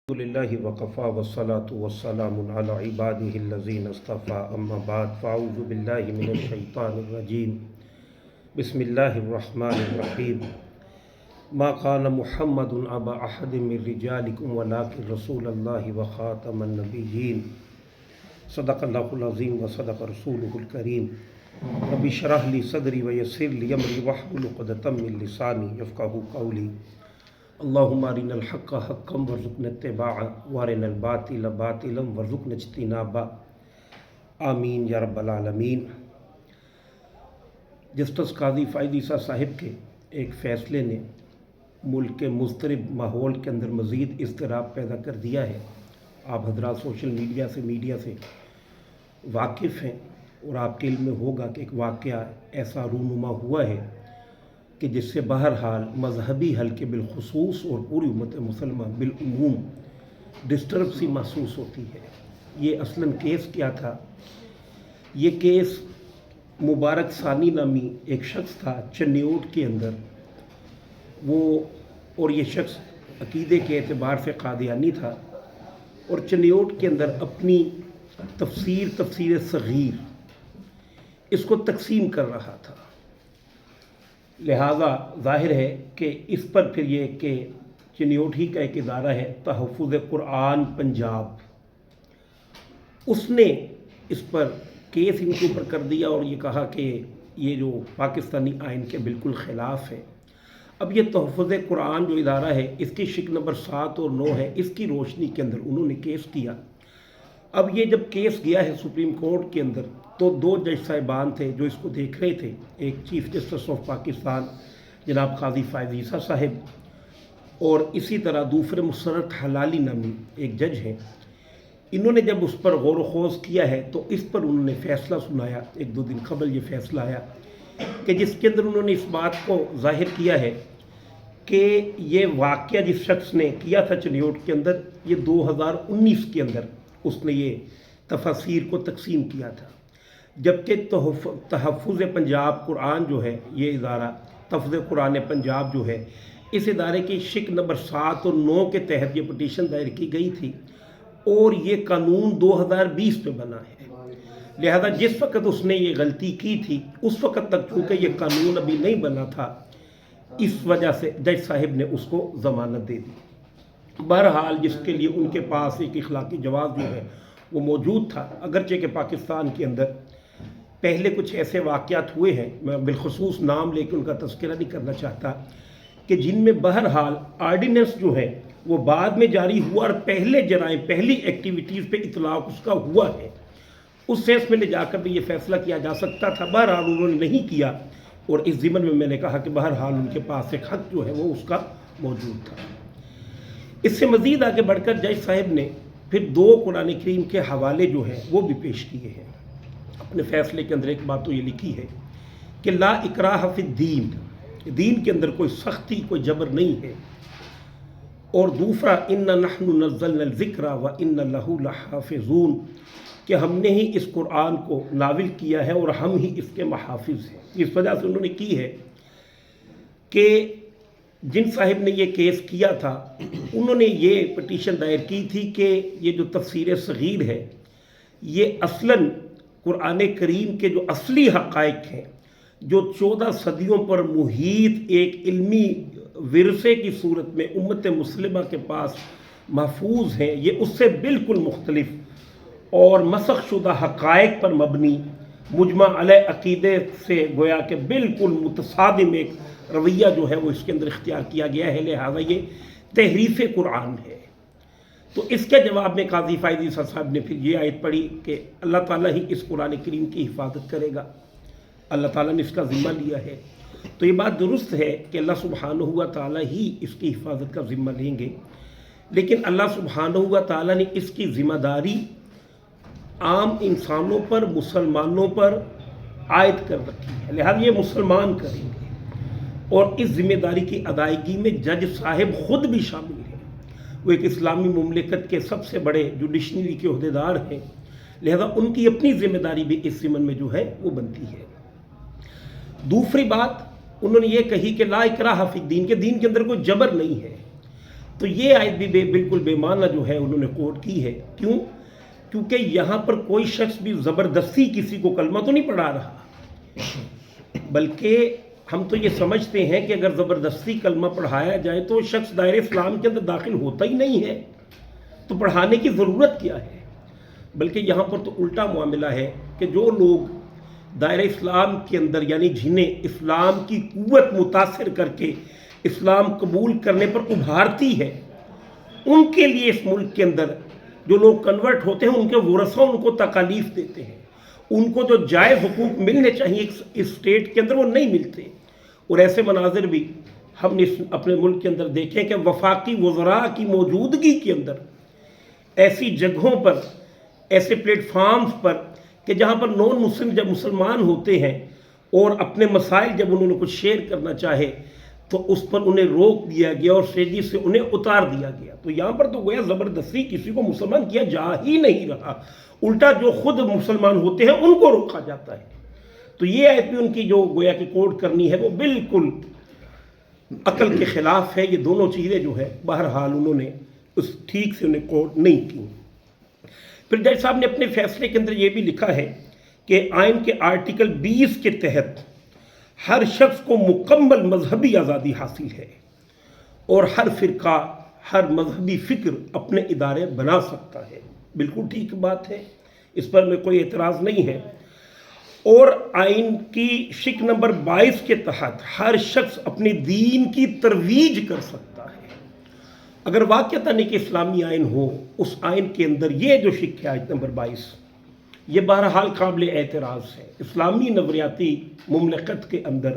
الحمد للہ وقفا والصلاة والسلام علی عباده الذین اصطفى اما بعد فاعوذ باللہ من الشیطان الرجیم بسم اللہ الرحمن الرحیم ما كان محمد ابا احد من رجالکم ولکن رسول اللہ وخاتم النبیین صدق اللہ العظیم وصدق رسولہ الکریم رب اشرح لی صدری ویسر لی امری واحلل عقدۃ من لسانی یفقہوا قولی اللہم ارنا الحق حقا وارزقنا اتباعہ وارنا الباطل باطلا وارزقنا اجتنابہ آمین یا رب العالمین۔ جسٹس قاضی فائز عیسیٰ صاحب کے ایک فیصلے نے ملک کے مضطرب ماحول کے اندر مزید اضطراب پیدا کر دیا ہے۔ آپ حضرات سوشل میڈیا سے واقف ہیں اور آپ کے علم میں ہوگا کہ ایک واقعہ ایسا رونما ہوا ہے کہ جس سے بہرحال مذہبی حلقے بالخصوص اور پوری امت مسلمہ بالعموم ڈسٹرب سی محسوس ہوتی ہے۔ یہ اصلاً کیس کیا تھا؟ یہ کیس مبارک ثانی نامی ایک شخص تھا چنیوٹ کے اندر، اور یہ شخص عقیدے کے اعتبار سے قادیانی تھا اور چنیوٹ کے اندر اپنی تفسیر صغیر اس کو تقسیم کر رہا تھا۔ لہٰذا ظاہر ہے کہ اس پر پھر یہ کہ چنیوٹ ہی کا ایک ادارہ ہے تحفظ قرآن پنجاب، اس نے اس پر کیس ان کے اوپر کر دیا اور یہ کہا کہ یہ جو پاکستانی آئین کے بالکل خلاف ہے۔ اب یہ تحفظ قرآن جو ادارہ ہے اس کی شک نمبر 7 اور 9 ہے، اس کی روشنی کے اندر انہوں نے کیس کیا۔ اب یہ جب کیس گیا ہے سپریم کورٹ کے اندر تو 2 جج صاحبان تھے جو اس کو دیکھ رہے تھے، ایک چیف جسٹس آف پاکستان جناب قاضی فائز عیسیٰ صاحب اور اسی طرح دوسرے مسرت حلالی نامی ایک جج ہیں۔ انہوں نے جب اس پر غور و خوض کیا ہے تو اس پر انہوں نے فیصلہ سنایا۔ 1-2 دن قبل یہ فیصلہ آیا کہ جس کے اندر انہوں نے اس بات کو ظاہر کیا ہے کہ یہ واقعہ جس شخص نے کیا تھا چنیوٹ کے اندر، یہ 2019 کے اندر اس نے یہ تفاسیر کو تقسیم کیا تھا، جبکہ تحفظ پنجاب قرآن جو ہے، یہ ادارہ تحفظ قرآن پنجاب جو ہے، اس ادارے کی شک نمبر 7 اور 9 کے تحت یہ پٹیشن دائر کی گئی تھی اور یہ قانون 2020 میں بنا ہے۔ لہذا جس وقت اس نے یہ غلطی کی تھی اس وقت تک چونکہ یہ قانون ابھی نہیں بنا تھا، اس وجہ سے جج صاحب نے اس کو ضمانت دے دی۔ بہرحال جس کے لیے ان کے پاس ایک اخلاقی جواز جو ہے وہ موجود تھا، اگرچہ کہ پاکستان کے اندر پہلے کچھ ایسے واقعات ہوئے ہیں، میں بالخصوص نام لے کے ان کا تذکرہ نہیں کرنا چاہتا، کہ جن میں بہرحال آرڈیننس جو ہے وہ بعد میں جاری ہوا اور پہلے جرائم، پہلی ایکٹیویٹیز پہ اطلاق اس کا ہوا ہے۔ اس سیس میں لے جا کر بھی یہ فیصلہ کیا جا سکتا تھا، بہرحال انہوں نے نہیں کیا اور اس ضمن میں نے کہا کہ بہرحال ان کے پاس ایک حق جو ہے وہ اس کا موجود تھا۔ اس سے مزید آگے بڑھ کر جج صاحب نے پھر 2 قرآن کریم کے حوالے جو ہیں وہ بھی پیش کیے ہیں۔ اپنے فیصلے کے اندر ایک بات تو یہ لکھی ہے کہ لا اکراہ فی الدین، دین کے اندر کوئی سختی، کوئی جبر نہیں ہے، اور دوسرا انا نحن نزلنا الذکر وانا لہ لحافظون، کہ ہم نے ہی اس قرآن کو نازل کیا ہے اور ہم ہی اس کے محافظ ہیں۔ اس وجہ سے انہوں نے کی ہے کہ جن صاحب نے یہ کیس کیا تھا انہوں نے یہ پٹیشن دائر کی تھی کہ یہ جو تفسیر صغیر ہے یہ اصلاً قرآن کریم کے جو اصلی حقائق ہیں، جو 14 صدیوں پر محیط ایک علمی ورثے کی صورت میں امت مسلمہ کے پاس محفوظ ہیں، یہ اس سے بالکل مختلف اور مسخ شدہ حقائق پر مبنی مجمع علیہ عقیدے سے گویا کہ بالکل متصادم ایک رویہ جو ہے وہ اس کے اندر اختیار کیا گیا ہے، لہذا یہ تحریف قرآن ہے۔ تو اس کے جواب میں قاضی فائز عیسیٰ صاحب نے پھر یہ آیت پڑھی کہ اللہ تعالیٰ ہی اس قرآن کریم کی حفاظت کرے گا، اللہ تعالیٰ نے اس کا ذمہ لیا ہے۔ تو یہ بات درست ہے کہ اللہ سبحانہ و تعالیٰ ہی اس کی حفاظت کا ذمہ لیں گے، لیکن اللہ سبحانہ و تعالیٰ نے اس کی ذمہ داری عام انسانوں پر، مسلمانوں پر عائد کر رکھی ہے، لہذا یہ مسلمان کریں گے، اور اس ذمہ داری کی ادائیگی میں جج صاحب خود بھی شامل ہیں۔ وہ ایک اسلامی مملکت کے سب سے بڑے جوڈیشنری کے عہدیدار ہیں، لہذا ان کی اپنی ذمہ داری بھی اس ضمن میں جو ہے وہ بنتی ہے۔ دوسری بات انہوں نے یہ کہی کہ لا اکراہ فی الدین، کہ دین کے اندر کوئی جبر نہیں ہے۔ تو یہ آیت بھی بالکل بے معنی جو ہے انہوں نے کوٹ کی ہے. کیوں؟ کیونکہ یہاں پر کوئی شخص بھی زبردستی کسی کو کلمہ تو نہیں پڑھا رہا، بلکہ ہم تو یہ سمجھتے ہیں کہ اگر زبردستی کلمہ پڑھایا جائے تو شخص دائرہ اسلام کے اندر داخل ہوتا ہی نہیں ہے، تو پڑھانے کی ضرورت کیا ہے؟ بلکہ یہاں پر تو الٹا معاملہ ہے کہ جو لوگ دائرہ اسلام کے اندر، یعنی جنہیں اسلام کی قوت متاثر کر کے اسلام قبول کرنے پر ابھارتی ہے، ان کے لیے اس ملک کے اندر جو لوگ کنورٹ ہوتے ہیں ان کے ورثہ ان کو تکالیف دیتے ہیں، ان کو جو جائز حقوق ملنے چاہیے اس اسٹیٹ کے اندر وہ نہیں ملتے. اور ایسے مناظر بھی ہم نے اپنے ملک کے اندر دیکھے کہ وفاقی وزراء کی موجودگی کے اندر ایسی جگہوں پر، ایسے پلیٹ فارمز پر کہ جہاں پر نان مسلم جب مسلمان ہوتے ہیں اور اپنے مسائل جب انہوں نے کچھ شیئر کرنا چاہے تو اس پر انہیں روک دیا گیا اور تیزی سے انہیں اتار دیا گیا. تو یہاں پر تو گویا زبردستی کسی کو مسلمان کیا جا ہی نہیں رہا، الٹا جو خود مسلمان ہوتے ہیں ان کو روکا جاتا ہے. تو یہ آیت بھی ان کی جو گویا کہ کوٹ کرنی ہے وہ بالکل عقل کے خلاف ہے. یہ دونوں چیزیں جو ہے بہرحال انہوں نے اس ٹھیک سے انہیں کوٹ نہیں کی. پھر جج صاحب نے اپنے فیصلے کے اندر یہ بھی لکھا ہے کہ آئین کے آرٹیکل 20 کے تحت ہر شخص کو مکمل مذہبی آزادی حاصل ہے اور ہر فرقہ، ہر مذہبی فکر اپنے ادارے بنا سکتا ہے. بالکل ٹھیک بات ہے، اس پر میں کوئی اعتراض نہیں ہے. اور آئین کی شق نمبر 22 کے تحت ہر شخص اپنے دین کی ترویج کر سکتا ہے. اگر واقعتاً ایک اسلامی آئین ہو، اس آئین کے اندر یہ جو شق ہے آیت نمبر 22، یہ بہرحال قابل اعتراض ہے. اسلامی نظریاتی مملکت کے اندر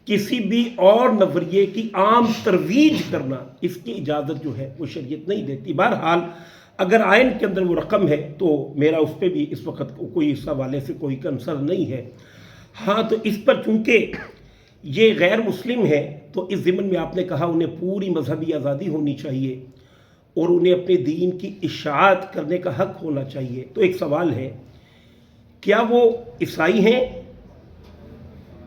کسی بھی اور نظریے کی عام ترویج کرنا، اس کی اجازت جو ہے وہ شریعت نہیں دیتی. بہرحال اگر آئین کے اندر وہ رقم ہے تو میرا اس پہ بھی اس وقت کوئی اس حوالے سے کوئی کنسرن نہیں ہے. ہاں تو اس پر چونکہ یہ غیر مسلم ہے تو اس ضمن میں آپ نے کہا انہیں پوری مذہبی آزادی ہونی چاہیے اور انہیں اپنے دین کی اشاعت کرنے کا حق ہونا چاہیے. تو ایک سوال ہے، کیا وہ عیسائی ہیں؟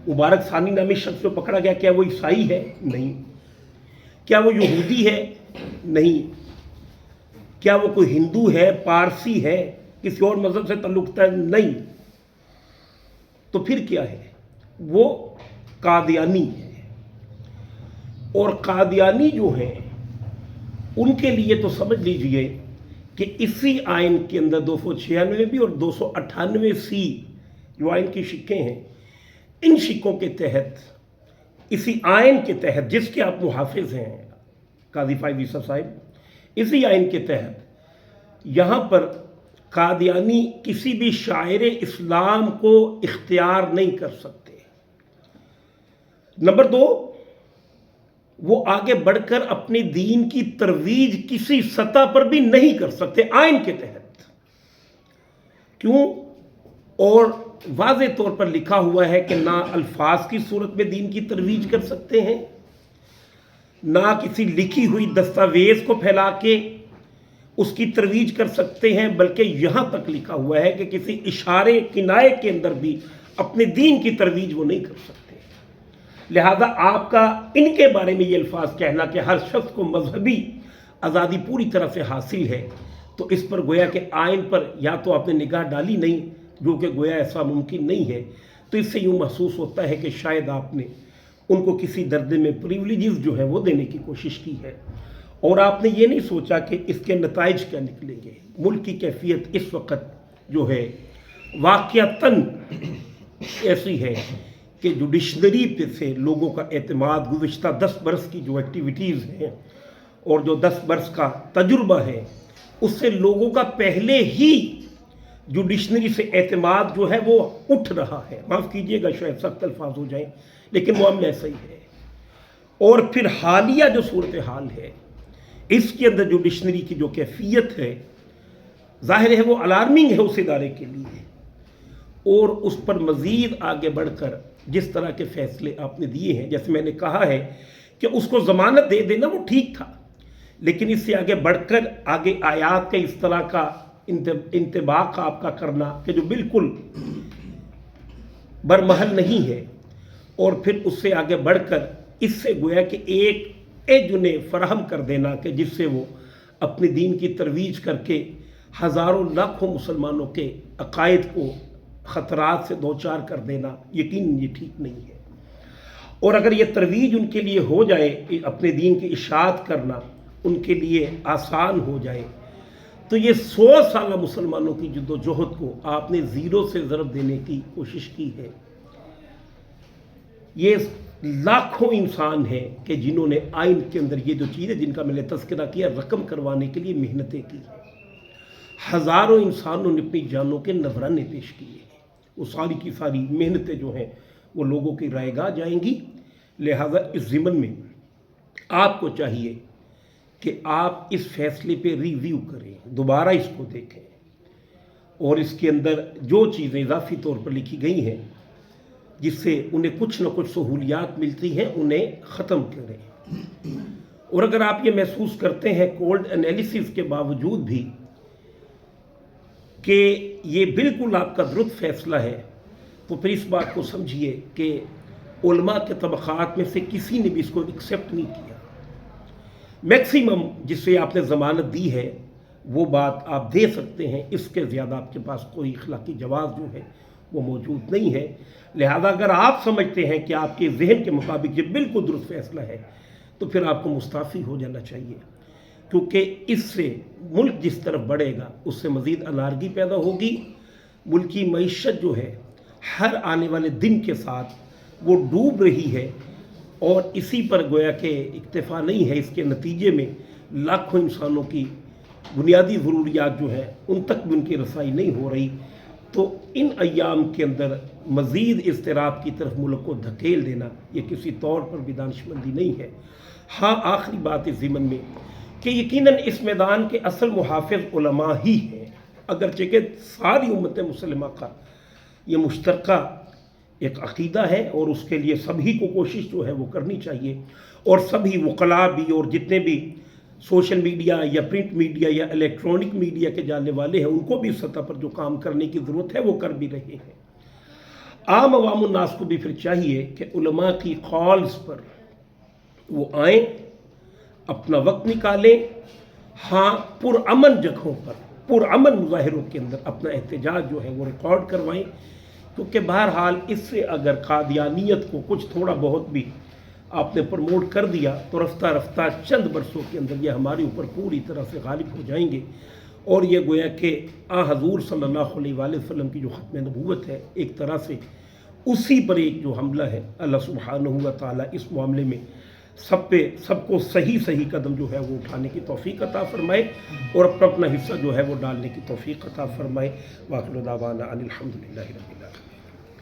مبارک ثانی نامی شخص جو پکڑا گیا، کیا وہ عیسائی ہے؟ نہیں. کیا وہ یہودی ہے؟ نہیں. کیا وہ کوئی ہندو ہے، پارسی ہے، کسی اور مذہب سے تعلق ہے؟ نہیں. تو پھر کیا ہے؟ وہ قادیانی ہے. اور قادیانی جو ہیں ان کے لیے تو سمجھ لیجئے کہ اسی آئین کے اندر 296 بھی اور 298 سی جو آئین کی شقیں ہیں، ان شقوں کے تحت، اسی آئین کے تحت جس کے آپ محافظ ہیں قاضی فائز عیسیٰ صاحب، اسی آئین کے تحت یہاں پر قادیانی کسی بھی شاعر اسلام کو اختیار نہیں کر سکتے. نمبر 2، وہ آگے بڑھ کر اپنے دین کی ترویج کسی سطح پر بھی نہیں کر سکتے آئین کے تحت. کیوں؟ اور واضح طور پر لکھا ہوا ہے کہ نہ الفاظ کی صورت میں دین کی ترویج کر سکتے ہیں، نہ کسی لکھی ہوئی دستاویز کو پھیلا کے اس کی ترویج کر سکتے ہیں، بلکہ یہاں تک لکھا ہوا ہے کہ کسی اشارے کنائے کے اندر بھی اپنے دین کی ترویج وہ نہیں کر سکتے. لہذا آپ کا ان کے بارے میں یہ الفاظ کہنا کہ ہر شخص کو مذہبی آزادی پوری طرح سے حاصل ہے، تو اس پر گویا کہ آئین پر یا تو آپ نے نگاہ ڈالی نہیں، جو کہ گویا ایسا ممکن نہیں ہے. تو اس سے یوں محسوس ہوتا ہے کہ شاید آپ نے ان کو کسی درجے میں پریولیجز جو ہے وہ دینے کی کوشش کی ہے، اور آپ نے یہ نہیں سوچا کہ اس کے نتائج کیا نکلیں گے. ملک کی کیفیت اس وقت جو ہے واقعتاً ایسی ہے کہ جوڈیشنری پہ سے لوگوں کا اعتماد گزشتہ 10 برس کی جو ایکٹیویٹیز ہیں اور جو 10 برس کا تجربہ ہے، اس سے لوگوں کا پہلے ہی جوڈیشنری سے اعتماد جو ہے وہ اٹھ رہا ہے. معاف کیجئے گا شاید سخت الفاظ ہو جائیں، لیکن معاملہ ایسا ہی ہے. اور پھر حالیہ جو صورتحال ہے، اس کے اندر جوڈیشنری کی جو کیفیت ہے، ظاہر ہے وہ الارمنگ ہے اس ادارے کے لیے. اور اس پر مزید آگے بڑھ کر جس طرح کے فیصلے آپ نے دیے ہیں، جیسے میں نے کہا ہے کہ اس کو ضمانت دے دینا وہ ٹھیک تھا، لیکن اس سے آگے بڑھ کر آگے آیات کا اس طرح کا انطباق آپ کا کرنا کہ جو بالکل برمحل نہیں ہے، اور پھر اس سے آگے بڑھ کر اس سے گویا کہ ایک ایج انہیں فراہم کر دینا کہ جس سے وہ اپنے دین کی ترویج کر کے ہزاروں لاکھوں مسلمانوں کے عقائد کو خطرات سے دوچار کر دینا، یقیناً یہ ٹھیک نہیں ہے۔ اور اگر یہ ترویج ان کے لیے ہو جائے، اپنے دین کی اشاعت کرنا ان کے لیے آسان ہو جائے، تو یہ 100 سالہ مسلمانوں کی جد و جہد کو آپ نے زیرو سے ضرب دینے کی کوشش کی ہے۔ یہ لاکھوں انسان ہیں کہ جنہوں نے آئین کے اندر یہ جو چیزیں جن کا میں نے تذکرہ کیا رقم کروانے کے لیے محنتیں کی، ہزاروں انسانوں نے اپنی جانوں کے نذرانے پیش کیے، وہ ساری کی ساری محنتیں جو ہیں وہ لوگوں کی رائے گاہ جائیں گی۔ لہذا اس ضمن میں آپ کو چاہیے کہ آپ اس فیصلے پہ ریویو کریں، دوبارہ اس کو دیکھیں، اور اس کے اندر جو چیزیں اضافی طور پر لکھی گئی ہیں جس سے انہیں کچھ نہ کچھ سہولیات ملتی ہیں انہیں ختم کریں۔ اور اگر آپ یہ محسوس کرتے ہیں کولڈ انالیسس کے باوجود بھی کہ یہ بالکل آپ کا درست فیصلہ ہے، تو پھر اس بات کو سمجھیے کہ علماء کے طبقات میں سے کسی نے بھی اس کو ایکسیپٹ نہیں کیا۔ میکسیمم جس سے آپ نے ضمانت دی ہے وہ بات آپ دے سکتے ہیں، اس کے زیادہ آپ کے پاس کوئی اخلاقی جواز جو ہے وہ موجود نہیں ہے۔ لہذا اگر آپ سمجھتے ہیں کہ آپ کے ذہن کے مطابق یہ بالکل درست فیصلہ ہے تو پھر آپ کو مستعفی ہو جانا چاہیے، کیونکہ اس سے ملک جس طرف بڑھے گا اس سے مزید انارکی پیدا ہوگی۔ ملک کی معیشت جو ہے ہر آنے والے دن کے ساتھ وہ ڈوب رہی ہے، اور اسی پر گویا کہ اکتفا نہیں ہے، اس کے نتیجے میں لاکھوں انسانوں کی بنیادی ضروریات جو ہیں ان تک بھی ان کی رسائی نہیں ہو رہی۔ تو ان ایام کے اندر مزید اضطراب کی طرف ملک کو دھکیل دینا یہ کسی طور پر بھی دانشمندی نہیں ہے۔ ہاں، آخری بات اس ضمن میں کہ یقیناً اس میدان کے اصل محافظ علماء ہی ہیں، اگرچہ کہ ساری امت مسلمہ کا یہ مشترکہ ایک عقیدہ ہے، اور اس کے لیے سبھی کو کوشش جو ہے وہ کرنی چاہیے، اور سبھی وکلاء بھی اور جتنے بھی سوشل میڈیا یا پرنٹ میڈیا یا الیکٹرانک میڈیا کے جاننے والے ہیں ان کو بھی سطح پر جو کام کرنے کی ضرورت ہے وہ کر بھی رہے ہیں۔ عام عوام الناس کو بھی پھر چاہیے کہ علماء کی کالز پر وہ آئیں، اپنا وقت نکالیں، ہاں پرامن جگہوں پر پرامن مظاہروں کے اندر اپنا احتجاج جو ہے وہ ریکارڈ کروائیں، کیونکہ بہرحال اس سے اگر قادیانیت کو کچھ تھوڑا بہت بھی آپ نے پروموٹ کر دیا تو رفتہ رفتہ چند برسوں کے اندر یہ ہمارے اوپر پوری طرح سے غالب ہو جائیں گے، اور یہ گویا کہ حضور صلی اللہ علیہ وآلہ وسلم کی جو ختم نبوت ہے ایک طرح سے اسی پر ایک جو حملہ ہے۔ اللہ سبحانہ و تعالیٰ اس معاملے میں سب کو صحیح قدم جو ہے وہ اٹھانے کی توفیق عطا فرمائے، اور اپنا حصہ جو ہے وہ ڈالنے کی توفیق عطا فرمائے۔ وآخر دعوانا ان الحمدللہ رب العالمین۔